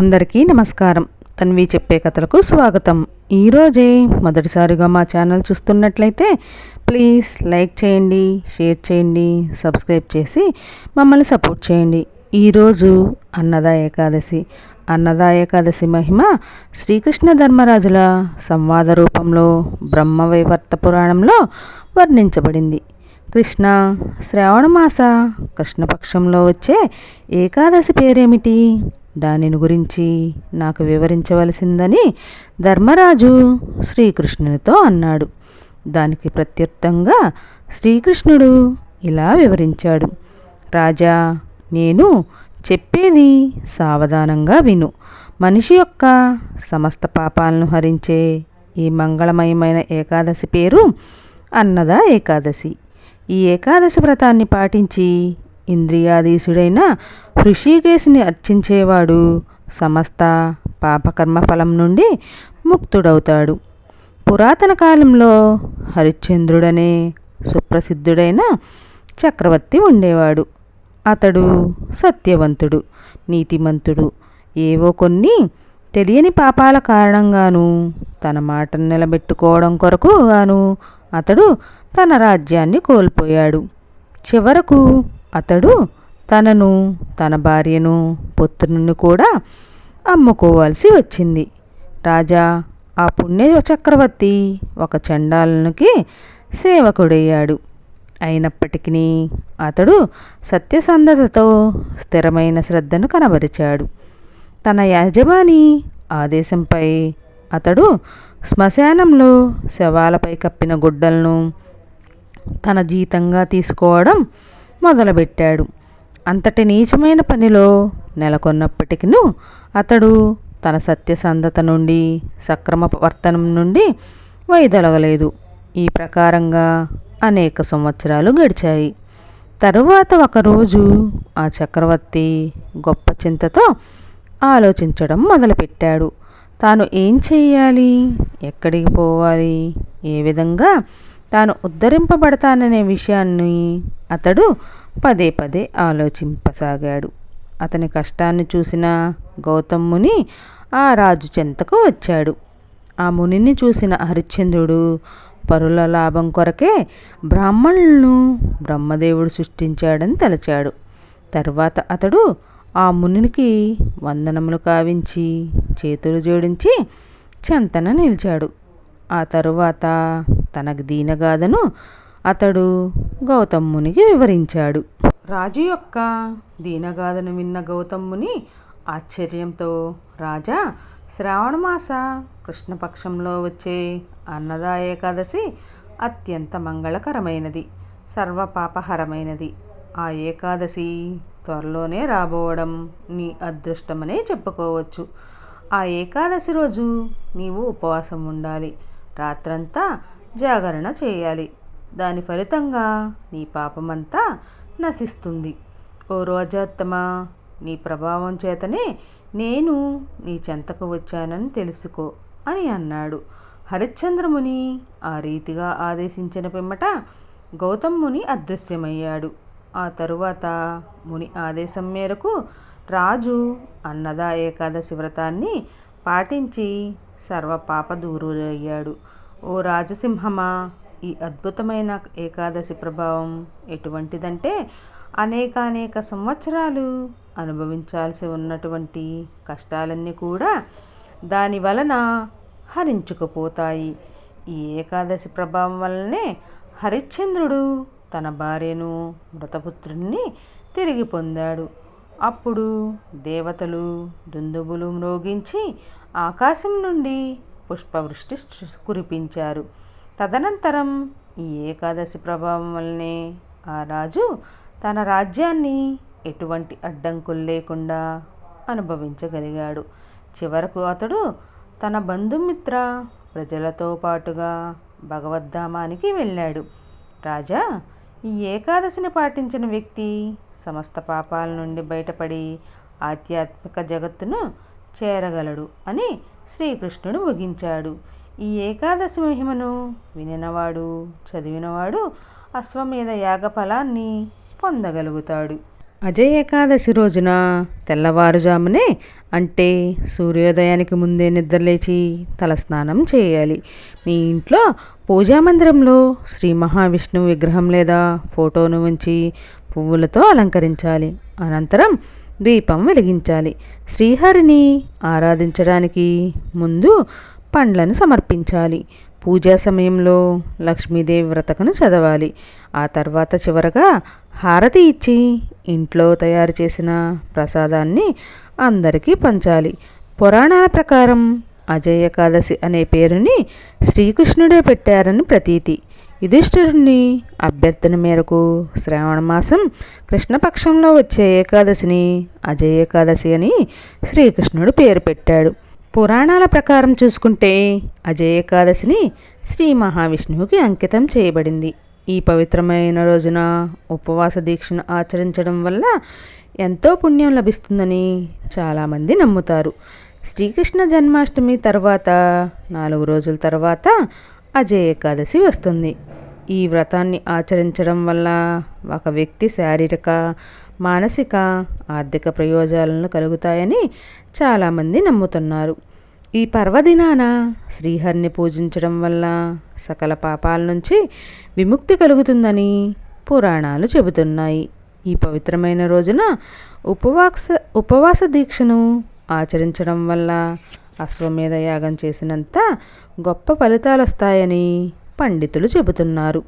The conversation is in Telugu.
అందరికీ నమస్కారం. తన్వి చెప్పే కథలకు స్వాగతం. ఈరోజే మొదటిసారిగా మా ఛానల్ చూస్తున్నట్లయితే ప్లీజ్ లైక్ చేయండి, షేర్ చేయండి, సబ్స్క్రైబ్ చేసి మమ్మల్ని సపోర్ట్ చేయండి. ఈరోజు అన్నదా ఏకాదశి. అన్నదా ఏకాదశి మహిమ శ్రీకృష్ణ ధర్మరాజుల సంవాద రూపంలో బ్రహ్మవైవర్త పురాణంలో వర్ణించబడింది. కృష్ణ శ్రావణమాస కృష్ణపక్షంలో వచ్చే ఏకాదశి పేరేమిటి? దానిని గురించి నాకు వివరించవలసిందని ధర్మరాజు శ్రీకృష్ణునితో అన్నాడు. దానికి ప్రత్యుత్తంగా శ్రీకృష్ణుడు ఇలా వివరించాడు. రాజా, నేను చెప్పేది సావధానంగా విను. మనిషి యొక్క సమస్త పాపాలను హరించే ఈ మంగళమయమైన ఏకాదశి పేరు అన్నదా ఏకాదశి. ఈ ఏకాదశి వ్రతాన్ని పాటించి ఇంద్రియాధీశుడైన హృషికేశుని అర్చించేవాడు సమస్త పాపకర్మ ఫలం నుండి ముక్తుడవుతాడు. పురాతన కాలంలో హరిశ్చంద్రుడనే సుప్రసిద్ధుడైన చక్రవర్తి ఉండేవాడు. అతడు సత్యవంతుడు, నీతిమంతుడు. ఏవో కొన్ని తెలియని పాపాల కారణంగాను తన మాటను నిలబెట్టుకోవడం కొరకు గాను అతడు తన రాజ్యాన్ని కోల్పోయాడు. చివరకు అతడు తనను, తన భార్యను, పుత్రుని కూడా అమ్ముకోవాల్సి వచ్చింది. రాజా, ఆ పుణ్య చక్రవర్తి ఒక చండాలునికి సేవకుడయ్యాడు. అయినప్పటికీ అతడు సత్యసంధతతో స్థిరమైన శ్రద్ధను కనబరిచాడు. తన యజమాని ఆదేశంపై అతడు శ్మశానంలో శవాలపై కప్పిన గుడ్డలను తన జీతంగా తీసుకోవడం మొదలుపెట్టాడు. అంతటి నీచమైన పనిలో నెలకొన్నప్పటికీ అతడు తన సత్యసంధత నుండి, సక్రమ వర్తనం నుండి వైదొలగలేదు. ఈ ప్రకారంగా అనేక సంవత్సరాలు గడిచాయి. తరువాత ఒకరోజు ఆ చక్రవర్తి గొప్ప చింతతో ఆలోచించడం మొదలుపెట్టాడు. తాను ఏం చెయ్యాలి, ఎక్కడికి పోవాలి, ఏ విధంగా తాను ఉద్ధరింపబడతాననే విషయాన్ని అతడు పదే పదే ఆలోచింపసాగాడు. అతని కష్టాన్ని చూసిన గౌతమ్ ముని ఆ రాజు చెంతకు వచ్చాడు. ఆ మునిని చూసిన హరిశ్చంద్రుడు పరుల లాభం కొరకే బ్రాహ్మణులను బ్రహ్మదేవుడు సృష్టించాడని తలచాడు. తరువాత అతడు ఆ మునికి వందనములు కావించి చేతులు జోడించి చెంతన నిలిచాడు. ఆ తరువాత తన దీనగాథను అతడు గౌతమ్మునికి వివరించాడు. రాజు యొక్క దీనగాథను విన్న గౌతమ్ముని ఆశ్చర్యంతో, రాజా, శ్రావణమాస కృష్ణపక్షంలో వచ్చే అన్నదా ఏకాదశి అత్యంత మంగళకరమైనది, సర్వపాపహరమైనది. ఆ ఏకాదశి త్వరలోనే రాబోవడం నీ అదృష్టమనే చెప్పుకోవచ్చు. ఆ ఏకాదశి రోజు నీవు ఉపవాసం ఉండాలి, రాత్రంతా జాగరణ చేయాలి. దాని ఫలితంగా నీ పాపమంతా నశిస్తుంది. ఓ రోజోత్తమ, నీ ప్రభావం చేతనే నేను నీ చెంతకు వచ్చానని తెలుసుకో అని అన్నాడు. హరిశ్చంద్రముని ఆ రీతిగా ఆదేశించిన పిమ్మట గౌతమ్ముని అదృశ్యమయ్యాడు. ఆ తరువాత ముని ఆదేశం మేరకు రాజు అన్నదా ఏకాదశి వ్రతాన్ని పాటించి సర్వపాప దూరుడయ్యాడు. ఓ రాజసింహమా, ఈ అద్భుతమైన ఏకాదశి ప్రభావం ఎటువంటిదంటే అనేక సంవత్సరాలు అనుభవించాల్సి ఉన్నటువంటి కష్టాలన్నీ కూడా దాని వలన హరించుకుపోతాయి. ఈ ఏకాదశి ప్రభావం వలనే హరిశ్చంద్రుడు తన భార్యను, మృతపుత్రుణ్ణి తిరిగి పొందాడు. అప్పుడు దేవతలు దుందుబులు మ్రోగించి ఆకాశం నుండి పుష్పవృష్టి కురిపించారు. తదనంతరం ఈ ఏకాదశి ప్రభావం వల్లనే ఆ రాజు తన రాజ్యాన్ని ఎటువంటి అడ్డంకులు లేకుండా అనుభవించగలిగాడు. చివరకు అతడు తన బంధుమిత్ర ప్రజలతో పాటుగా భగవద్ధామానికి వెళ్ళాడు. రాజా, ఈ ఏకాదశిని పాటించిన వ్యక్తి సమస్త పాపాల నుండి బయటపడి ఆధ్యాత్మిక జగత్తును చేరగలడు అని శ్రీకృష్ణుడు ముగించాడు. ఈ ఏకాదశి మహిమను వినినవాడు, చదివినవాడు అశ్వమేధ యాగ ఫలాన్ని పొందగలుగుతాడు. అజయ ఏకాదశి రోజున తెల్లవారుజామునే అంటే సూర్యోదయానికి ముందే నిద్రలేచి తలస్నానం చేయాలి. మీ ఇంట్లో పూజా మందిరంలో శ్రీ మహావిష్ణువు విగ్రహం లేదా ఫోటోను ఉంచి పువ్వులతో అలంకరించాలి. అనంతరం దీపం వెలిగించాలి. శ్రీహరిని ఆరాధించడానికి ముందు పండ్లను సమర్పించాలి. పూజా సమయంలో లక్ష్మీదేవి వ్రతకను చదవాలి. ఆ తర్వాత చివరగా హారతి ఇచ్చి ఇంట్లో తయారు చేసిన ప్రసాదాన్ని అందరికీ పంచాలి. పురాణాల ప్రకారం అజయ ఏకాదశి అనే పేరుని శ్రీకృష్ణుడే పెట్టారని ప్రతీతి. యుధిష్ఠిరుని అభ్యర్థన మేరకు శ్రావణ మాసం కృష్ణపక్షంలో వచ్చే ఏకాదశిని అజయ ఏకాదశి అని శ్రీకృష్ణుడు పేరు పెట్టాడు. పురాణాల ప్రకారం చూసుకుంటే అజయ ఏకాదశిని శ్రీ మహావిష్ణువుకి అంకితం చేయబడింది. ఈ పవిత్రమైన రోజున ఉపవాస దీక్షను ఆచరించడం వల్ల ఎంతో పుణ్యం లభిస్తుందని చాలామంది నమ్ముతారు. శ్రీకృష్ణ జన్మాష్టమి తర్వాత 4 రోజుల తర్వాత అజయ ఏకాదశి వస్తుంది. ఈ వ్రతాన్ని ఆచరించడం వల్ల ఒక వ్యక్తి శారీరక, మానసిక, ఆర్థిక ప్రయోజనాలను కలుగుతాయని చాలామంది నమ్ముతున్నారు. ఈ పర్వదినాన శ్రీహరిని పూజించడం వల్ల సకల పాపాల నుంచి విముక్తి కలుగుతుందని పురాణాలు చెబుతున్నాయి. ఈ పవిత్రమైన రోజున ఉపవాస దీక్షను ఆచరించడం వల్ల అశ్వమేధ యాగం చేసినంత గొప్ప ఫలితాలు వస్తాయని పండితులు చెబుతున్నారు.